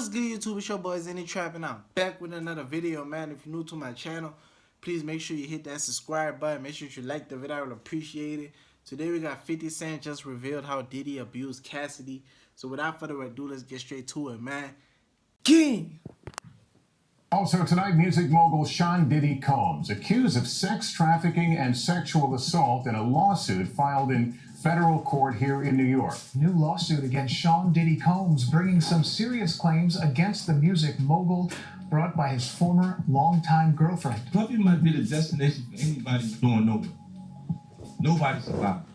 What's good, YouTube? It's your boy Xenny and I'm back with another video, man. If you're new to my channel, please make sure you hit that subscribe button. Make sure you like the video. I would appreciate it. Today we got 50 Cent just revealed how Diddy abused Cassidy. So without further ado, let's get straight to it, man. King! Also tonight, music mogul Sean Diddy Combs accused of sex trafficking and sexual assault in a lawsuit filed in federal court here in New York. New lawsuit against Sean Diddy Combs, bringing some serious claims against the music mogul brought by his former longtime girlfriend. Puffy might be the destination for anybody going nowhere. Nobody survived.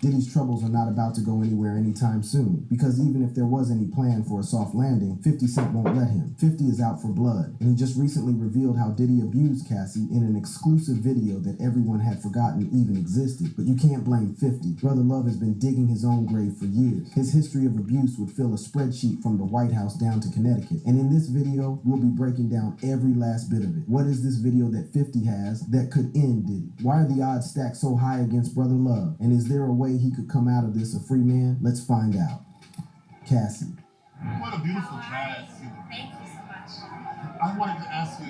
Diddy's troubles are not about to go anywhere anytime soon, because even if there was any plan for a soft landing, 50 Cent won't let him. 50 is out for blood, and he just recently revealed how Diddy abused Cassy in an exclusive video that everyone had forgotten even existed. But you can't blame 50. Brother Love has been digging his own grave for years. His history of abuse would fill a spreadsheet from the White House down to Connecticut. And in this video, we'll be breaking down every last bit of it. What is this video that 50 has that could end Diddy? Why are the odds stacked so high against Brother Love? And is there a way he could come out of this a free man? Let's find out. Cassy. What a beautiful dress. Thank you so much. I wanted to ask you,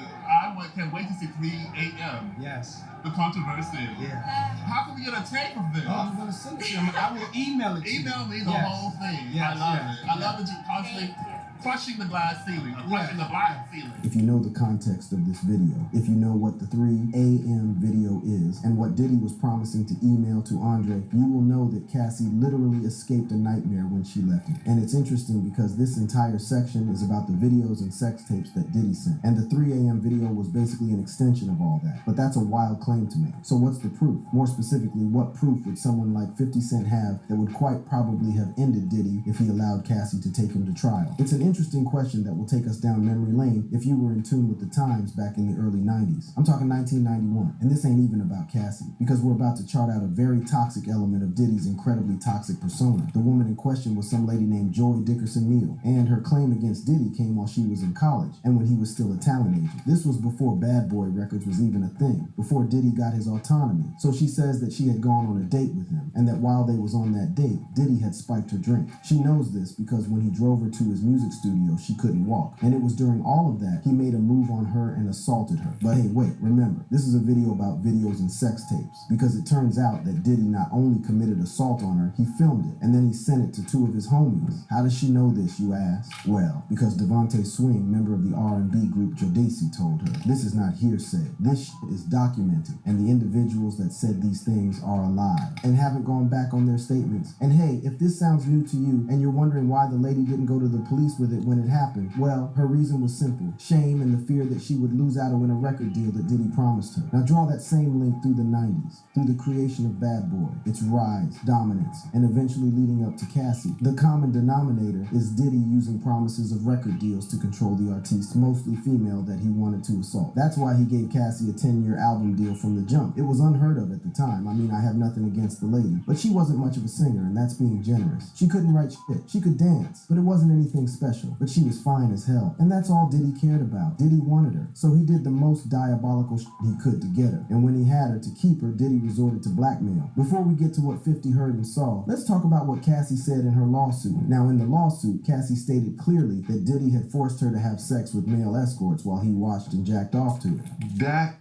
can't wait to see 3 a.m. Yes. The controversy. Yeah. How can we get a tape of this? I'm going to send it to you. I will email it to you. Email me the whole thing. Yes, I love yes, it. I love that you're constantly crushing the glass ceiling, or crushing the black ceiling. If you know the context of this video, if you know what the 3 a.m. video is, and what Diddy was promising to email to Andre, you will know that Cassy literally escaped a nightmare when she left him. And it's interesting because this entire section is about the videos and sex tapes that Diddy sent. And the 3 a.m. video was basically an extension of all that. But that's a wild claim to make. So what's the proof? More specifically, what proof would someone like 50 Cent have that would quite probably have ended Diddy if he allowed Cassy to take him to trial? It's an interesting question that will take us down memory lane if you were in tune with the times back in the early 90s. I'm talking 1991, and this ain't even about Cassy, because we're about to chart out a very toxic element of Diddy's incredibly toxic persona. The woman in question was some lady named Joy Dickerson Neal, and her claim against Diddy came while she was in college and when he was still a talent agent. This was before Bad Boy Records was even a thing, before Diddy got his autonomy. So she says that she had gone on a date with him, and that while they was on that date, Diddy had spiked her drink. She knows this because when he drove her to his music studio, she couldn't walk. And it was during all of that, he made a move on her and assaulted her. But hey, wait, remember, this is a video about videos and sex tapes, because it turns out that Diddy not only committed assault on her, he filmed it, and then he sent it to 2 of his homies. How does she know this, you ask? Well, because Devontae Swing, member of the R&B group Jodeci, told her. This is not hearsay. This is documented, and the individuals that said these things are alive and haven't gone back on their statements. And hey, if this sounds new to you and you're wondering why the lady didn't go to the police with it when it happened, well, her reason was simple: shame and the fear that she would lose out on a record deal that Diddy promised her. Now draw that same link through the 90s, through the creation of Bad Boy, its rise, dominance, and eventually leading up to Cassy. The common denominator is Diddy using promises of record deals to control the artists, mostly female, that he wanted to assault. That's why he gave Cassy a 10-year album deal from the jump. It was unheard of at the time. I mean, I have nothing against the lady, but she wasn't much of a singer, and that's being generous. She couldn't write shit. She could dance, but it wasn't anything special. But she was fine as hell, and that's all Diddy cared about. Diddy wanted her, so he did the most diabolical shit he could to get her. And when he had her to keep her, Diddy resorted to blackmail. Before we get to what 50 heard and saw, let's talk about what Cassy said in her lawsuit. Now, in the lawsuit, Cassy stated clearly that Diddy had forced her to have sex with male escorts while he watched and jacked off to her. That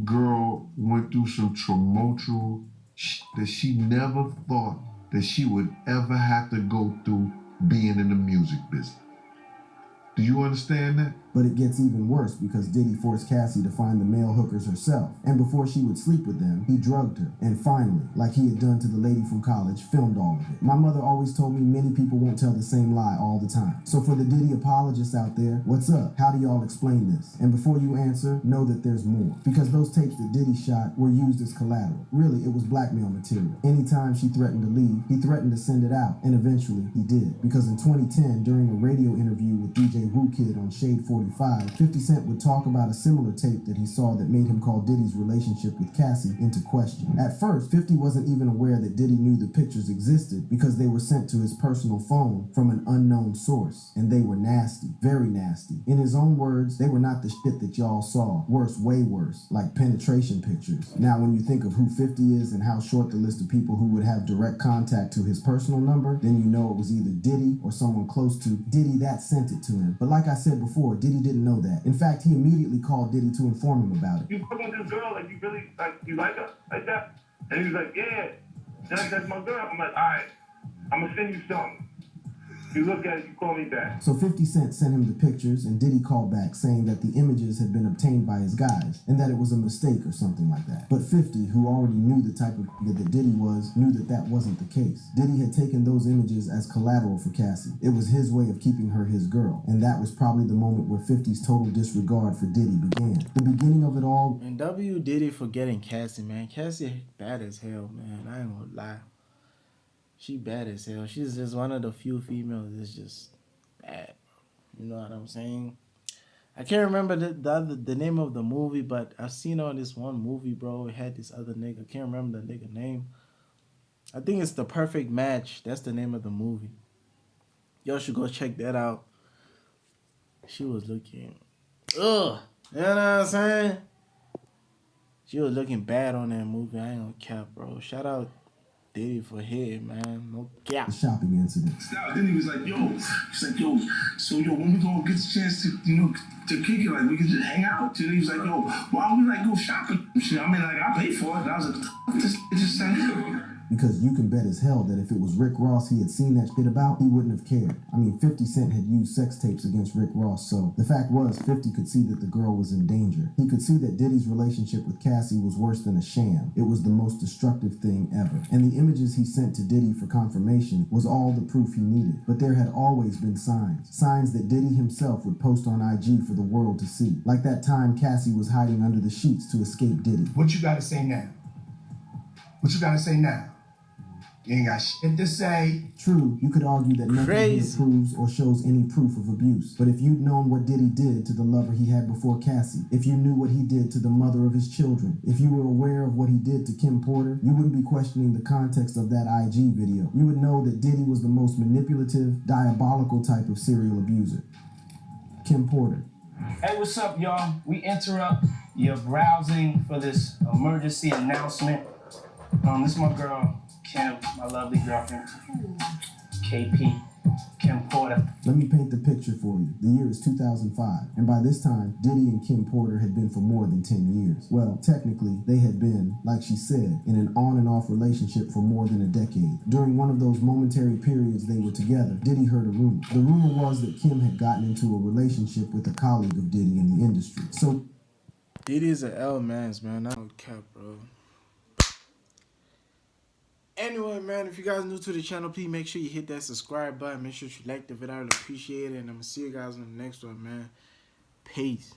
girl went through some tumultuous that she never thought that she would ever have to go through being in the music business. Do you understand that? But it gets even worse because Diddy forced Cassy to find the male hookers herself. And before she would sleep with them, he drugged her. And finally, like he had done to the lady from college, filmed all of it. My mother always told me many people won't tell the same lie all the time. So for the Diddy apologists out there, what's up? How do y'all explain this? And before you answer, know that there's more. Because those tapes that Diddy shot were used as collateral. Really, it was blackmail material. Anytime she threatened to leave, he threatened to send it out. And eventually, he did. Because in 2010, during a radio interview with DJ Woo Kid on Shade 40, 1945, 50 Cent would talk about a similar tape that he saw that made him call Diddy's relationship with Cassy into question. At first, 50 wasn't even aware that Diddy knew the pictures existed because they were sent to his personal phone from an unknown source, and they were nasty, very nasty. In his own words, they were not the shit that y'all saw. Worse, way worse, like penetration pictures. Now, when you think of who 50 is and how short the list of people who would have direct contact to his personal number, then you know it was either Diddy or someone close to Diddy that sent it to him. But like I said before, Diddy didn't know that. In fact, he immediately called Diddy to inform him about it. You fuck with this girl, like you really, like you like her, like that? And he was like, yeah, that's my girl. I'm like, all right, I'm gonna send you something. You look at it, you call me back. So 50 Cent sent him the pictures, and Diddy called back saying that the images had been obtained by his guys, and that it was a mistake or something like that. But 50, who already knew the type of nigga that Diddy was, knew that that wasn't the case. Diddy had taken those images as collateral for Cassy. It was his way of keeping her his girl, and that was probably the moment where 50's total disregard for Diddy began. The beginning of it all... And W Diddy for getting Cassy, man. Cassy bad as hell, man. I ain't gonna lie. She bad as hell. She's just one of the few females that's just bad. You know what I'm saying? I can't remember the name of the movie, but I've seen her in this one movie, bro. It had this other nigga. I can't remember the nigga name. I think it's The Perfect Match. That's the name of the movie. Y'all should go check that out. She was looking... Ugh! You know what I'm saying? She was looking bad on that movie. I ain't gonna cap, bro. Shout out Diddy for hitting, man. No cap. The shopping incident. Then he was like, yo, he's like, yo, so yo, when we gonna get the chance to, you know, to kick it, like we can just hang out. And he was like, yo, why don't we like go shopping? Shit, I mean, like I pay for it. And I was like, this just saying. Because you can bet as hell that if it was Rick Ross he had seen that shit about, he wouldn't have cared. I mean, 50 Cent had used sex tapes against Rick Ross, so the fact was 50 could see that the girl was in danger. He could see that Diddy's relationship with Cassy was worse than a sham. It was the most destructive thing ever. And the images he sent to Diddy for confirmation was all the proof he needed. But there had always been signs. Signs that Diddy himself would post on IG for the world to see. Like that time Cassy was hiding under the sheets to escape Diddy. What you gotta say now? What you gotta say now? You ain't got shit to say. True, you could argue that nothing here proves or shows any proof of abuse. But if you'd known what Diddy did to the lover he had before Cassy, if you knew what he did to the mother of his children, if you were aware of what he did to Kim Porter, you wouldn't be questioning the context of that IG video. You would know that Diddy was the most manipulative, diabolical type of serial abuser. Kim Porter. Hey, what's up, y'all? We interrupt your browsing for this emergency announcement. This is my girl, Kim, my lovely girlfriend, KP, Kim Porter. Let me paint the picture for you. The year is 2005, and by this time, Diddy and Kim Porter had been for more than 10 years. Well, technically, they had been, like she said, in an on and off relationship for more than a decade. During one of those momentary periods they were together, Diddy heard a rumor. The rumor was that Kim had gotten into a relationship with a colleague of Diddy in the industry. So, Diddy is an L-mans, man. I don't cap, bro. Anyway, man, if you guys are new to the channel, please make sure you hit that subscribe button. Make sure you like the video. I would appreciate it. And I'm going to see you guys on the next one, man. Peace.